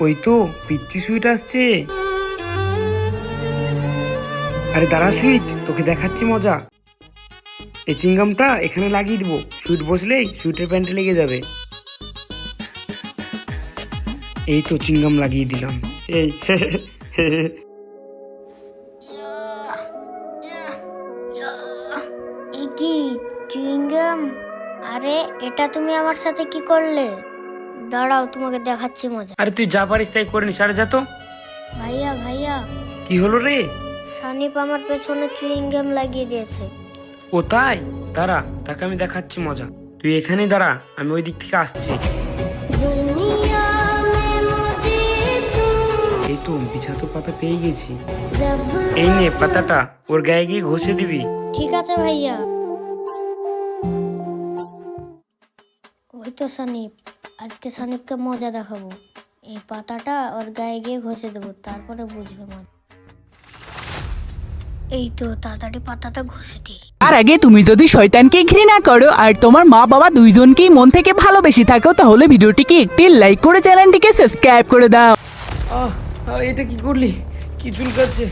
ওই তো পিচ্চি সুইট আসছে। আরে দাঁড়া সুইট, তোকে দেখাচ্ছি মজা। এই চিংগামটা এখানে লাগিয়ে দিব, সুইট বসলেই সুইটের প্যান্টে লেগে যাবে। এই তো চিংগাম লাগিয়ে দিলাম। এই কি চুইংগাম? আরে এটা তুমি আমার সাথে কি করলে? দাঁড়াও তোমাকে দেখাচ্ছি মজা। আরে তুই যা পারিস তাই করে নিস, আরে যা তো। ভাইয়া ভাইয়া, কি হলো রে? সানিপ আমার পেছনে চুইংগাম লাগিয়ে দিয়েছে। ও তাই? দাঁড়া, তাকে আমি দেখাচ্ছি মজা। তুই এখানেই দাঁড়া, আমি ওই দিক থেকে আসছি। এই তো বিছাতো পাতা পেয়ে গেছি। এই নে পাতাটা, ওর গায়ে গিয়ে ঘষে দিবি। ঠিক আছে ভাইয়া। ওই তো সানিপ, আজকে সানিপকে মজা দেখাবো। এই পাতাটা ওর গায়ে গিয়ে ঘষে দেবো, তারপরে বুঝবে মজা। এই তো তাড়াতাড়ি পাতাটা ঘষে দিই। তার আগে তুমি যদি শয়তানকে ঘৃণা করো আর তোমার মা বাবা দুইজনকেই মন থেকে ভালোবেসে থাকো, তাহলে ভিডিওটিকে একটি লাইক করে চ্যানেলটিকে সাবস্ক্রাইব করে দাও। এটা কি করলি? কি চুলকাচ্ছে?